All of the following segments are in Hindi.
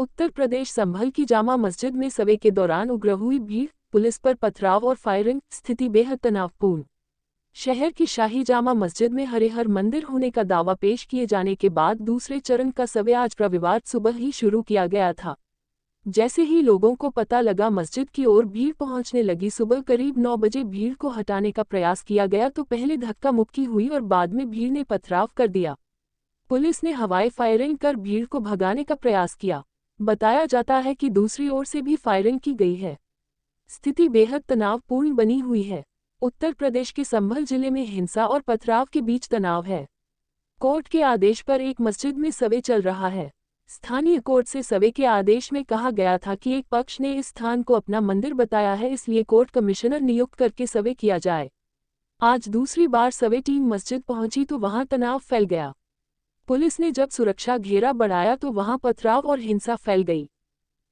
उत्तर प्रदेश संभल की जामा मस्जिद में सवे के दौरान उग्र हुई भीड़, पुलिस पर पथराव और फायरिंग, स्थिति बेहद तनावपूर्ण। शहर की शाही जामा मस्जिद में हरिहर मंदिर होने का दावा पेश किए जाने के बाद दूसरे चरण का सवे आज रविवार सुबह ही शुरू किया गया था। जैसे ही लोगों को पता लगा मस्जिद की ओर भीड़ पहुंचने लगी, सुबह करीब 9 बजे भीड़ को हटाने का प्रयास किया गया तो पहले धक्का मुक्की हुई और बाद में भीड़ ने पथराव कर दिया। पुलिस ने हवाई फायरिंग कर भीड़ को भगाने का प्रयास किया। बताया जाता है कि दूसरी ओर से भी फायरिंग की गई है। स्थिति बेहद तनावपूर्ण बनी हुई है। उत्तर प्रदेश के संभल जिले में हिंसा और पथराव के बीच तनाव है। कोर्ट के आदेश पर एक मस्जिद में सवे चल रहा है। स्थानीय कोर्ट से सवे के आदेश में कहा गया था कि एक पक्ष ने इस स्थान को अपना मंदिर बताया है, इसलिए कोर्ट कमिश्नर नियुक्त करके सवे किया जाए। आज दूसरी बार सवे टीम मस्जिद पहुंची तो वहां तनाव फैल गया। पुलिस ने जब सुरक्षा घेरा बढ़ाया तो वहां पथराव और हिंसा फैल गई।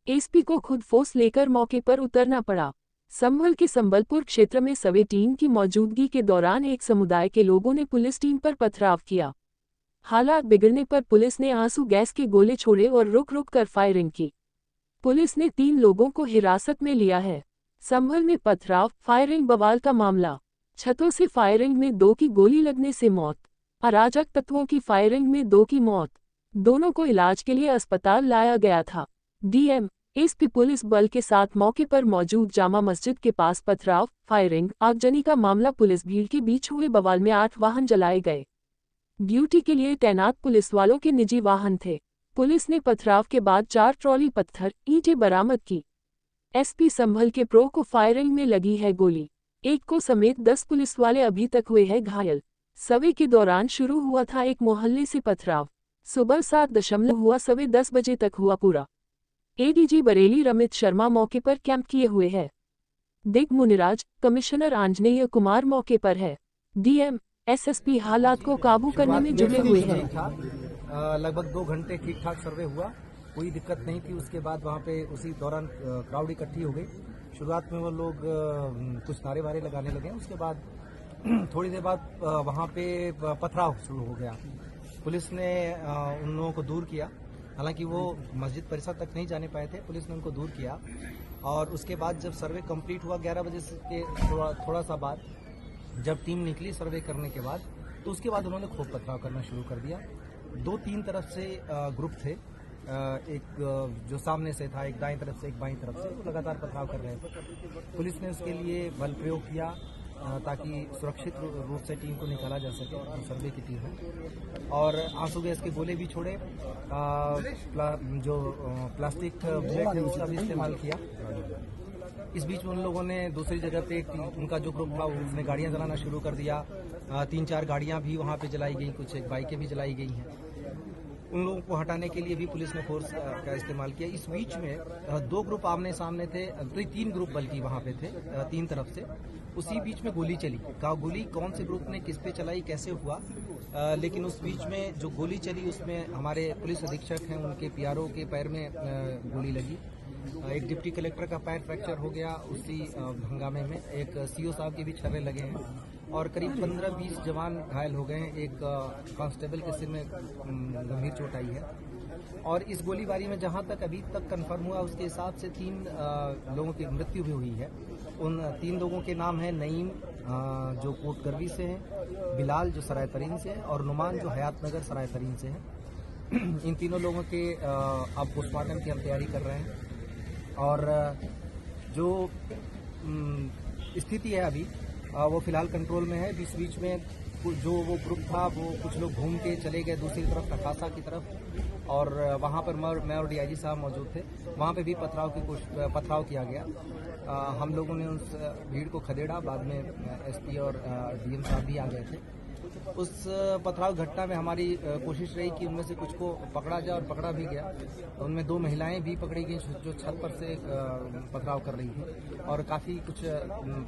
एसपी को खुद फोर्स लेकर मौके पर उतरना पड़ा। संभल के संबलपुर क्षेत्र में सवे टीम की मौजूदगी के दौरान एक समुदाय के लोगों ने पुलिस टीम पर पथराव किया। हालात बिगड़ने पर पुलिस ने आंसू गैस के गोले छोड़े और रुक रुक कर फायरिंग की। पुलिस ने 3 लोगों को हिरासत में लिया है। संभल में पथराव, फायरिंग बवाल का मामला। छतों से फायरिंग में 2 की गोली लगने से मौत। अराजक तत्वों की फायरिंग में 2 की मौत। दोनों को इलाज के लिए अस्पताल लाया गया था। डीएम, एसपी पुलिस बल के साथ मौके पर मौजूद जामा मस्जिद के पास पथराव, फायरिंग, आगजनी का मामला। पुलिस भीड़ के बीच हुए बवाल में 8 वाहन जलाए गए। ड्यूटी के लिए तैनात पुलिस वालों के निजी वाहन थे। पुलिस ने पथराव के बाद 4 ट्रॉली पत्थर, ईंटें बरामद की। एसपी संभल के प्रो को फायरिंग में लगी है गोली। एक को समेत 10 पुलिस वाले अभी तक हुए हैं घायल। सवे के दौरान शुरू हुआ था एक मोहल्ले से पथराव। सुबह 7 हुआ, सवे 10 बजे तक हुआ पूरा। एडीजी बरेली रमित शर्मा मौके पर कैंप किए हुए हैं। दिग मुनिराज, कमिश्नर आंजनेय कुमार मौके पर है। डीएम, एसएसपी हालात को काबू करने में जुटे हुए हैं। लगभग 2 घंटे ठीक ठाक सर्वे हुआ, कोई दिक्कत नहीं थी। उसके बाद वहाँ पे उसी दौरान क्राउड इकट्ठी हो गई। शुरुआत में वो लोग कुछ नारे वारे लगाने लगे। उसके बाद थोड़ी देर बाद वहाँ पे पथराव शुरू हो गया। पुलिस ने उन लोगों को दूर किया। हालांकि वो मस्जिद परिसर तक नहीं जाने पाए थे, पुलिस ने उनको दूर किया। और उसके बाद जब सर्वे कंप्लीट हुआ 11 बजे के थोड़ा सा बाद जब टीम निकली सर्वे करने के बाद, तो उसके बाद उन्होंने खूब पथराव करना शुरू कर दिया। 2-3 तरफ से ग्रुप थे, एक जो सामने से था, एक दाएं तरफ से, एक बाईं तरफ से, वो लगातार पथराव कर रहे थे। पुलिस ने उसके लिए बल प्रयोग किया ताकि सुरक्षित रूप से टीम को निकाला जा सके। तो सर्वे की टीम है और आंसू गैस के गोले भी छोड़े। जो प्लास्टिक बुलेट है उसका भी इस्तेमाल किया। इस बीच में उन लोगों ने दूसरी जगह पे उनका जो ग्रुप था उसने गाड़ियां जलाना शुरू कर दिया। 3-4 गाड़ियां भी वहां पे जलाई गई, कुछ एक बाइकें भी जलाई गई हैं। उन लोगों को हटाने के लिए भी पुलिस ने फोर्स का इस्तेमाल किया। इस बीच में 2 ग्रुप आमने सामने थे, तो 3 ग्रुप बल्कि वहां पे थे 3 तरफ से। उसी बीच में गोली चली। गोली कौन से ग्रुप ने किस पे चलाई, कैसे हुआ, लेकिन उस बीच में जो गोली चली उसमें हमारे पुलिस अधीक्षक हैं, उनके पीआरओ के पैर में गोली लगी। एक डिप्टी कलेक्टर का पैर फ्रैक्चर हो गया उसी हंगामे में। एक सीओ साहब के भी छर्रे लगे हैं और करीब 15-20 जवान घायल हो गए हैं। एक कांस्टेबल के सिर में गंभीर चोट आई है। और इस गोलीबारी में जहां तक अभी तक कंफर्म हुआ उसके हिसाब से 3 लोगों की मृत्यु भी हुई है। उन 3 लोगों के नाम है नईम जो कोट करवी से है, बिलाल जो सराय तरीन से है और नुमान जो हयात नगर सराय तरीन से है। इन तीनों लोगों के अब पोस्टमार्टम की हम तैयारी कर रहे हैं। और जो स्थिति है अभी वो फिलहाल कंट्रोल में है। बीच में जो वो ग्रुप था वो कुछ लोग घूम के चले गए दूसरी तरफ, नखासा की तरफ, और वहाँ पर मैं और डीआईजी साहब मौजूद थे। वहाँ पे भी पथराव किया गया। हम लोगों ने उस भीड़ को खदेड़ा। बाद में एसपी और डीएम साहब भी आ गए थे। उस पथराव घटना में हमारी कोशिश रही कि उनमें से कुछ को पकड़ा जाए और पकड़ा भी गया। उनमें 2 महिलाएं भी पकड़ी गई जो छत पर से पथराव कर रही थी और काफ़ी कुछ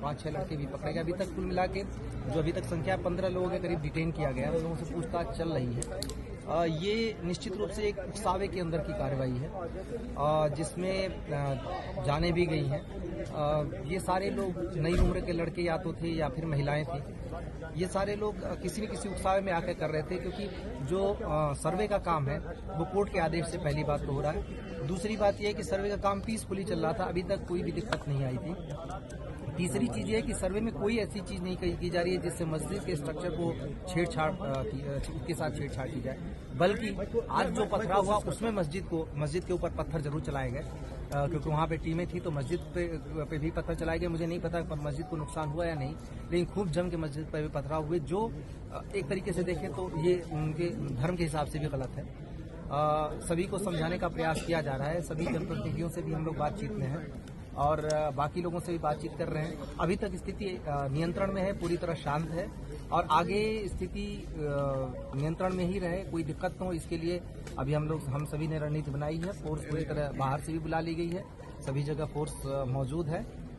5-6 लड़के भी पकड़े गए। अभी तक कुल मिला के जो अभी तक संख्या 15 लोगों के करीब डिटेन किया गया है, उन लोगों से पूछताछ चल रही है। ये निश्चित रूप से एक उकसावे के अंदर की कार्रवाई है जिसमें जाने भी गई हैं। ये सारे लोग नई उम्र के लड़के या तो थे या फिर महिलाएं थी। ये सारे लोग किसी न किसी उकसावे में आकर कर रहे थे, क्योंकि जो सर्वे का काम है वो कोर्ट के आदेश से पहली बात तो हो रहा है। दूसरी बात यह है कि सर्वे का काम पीसफुली चल रहा था, अभी तक कोई भी दिक्कत नहीं आई थी। तीसरी चीज ये है कि सर्वे में कोई ऐसी चीज नहीं की जा रही है जिससे मस्जिद के स्ट्रक्चर को छेड़छाड़ के साथ छेड़छाड़ की जाए, बल्कि आज जो पथराव हुआ उसमें मस्जिद के ऊपर पत्थर जरूर चलाए गए, क्योंकि वहां पे टीमें थी तो मस्जिद पे भी पत्थर चलाए गए। मुझे नहीं पता पर मस्जिद को नुकसान हुआ या नहीं, लेकिन खूब जम के मस्जिद पर भी पथराव हुए, जो एक तरीके से देखें तो ये उनके धर्म के हिसाब से भी गलत है। सभी को समझाने का प्रयास किया जा रहा है, सभी जनप्रतिनिधियों से भी हम लोग बातचीत में हैं और बाकी लोगों से भी बातचीत कर रहे हैं। अभी तक स्थिति नियंत्रण में है, पूरी तरह शांत है और आगे स्थिति नियंत्रण में ही रहे, कोई दिक्कत न हो, इसके लिए अभी हम सभी ने रणनीति बनाई है। फोर्स पूरी तरह बाहर से भी बुला ली गई है, सभी जगह फोर्स मौजूद है।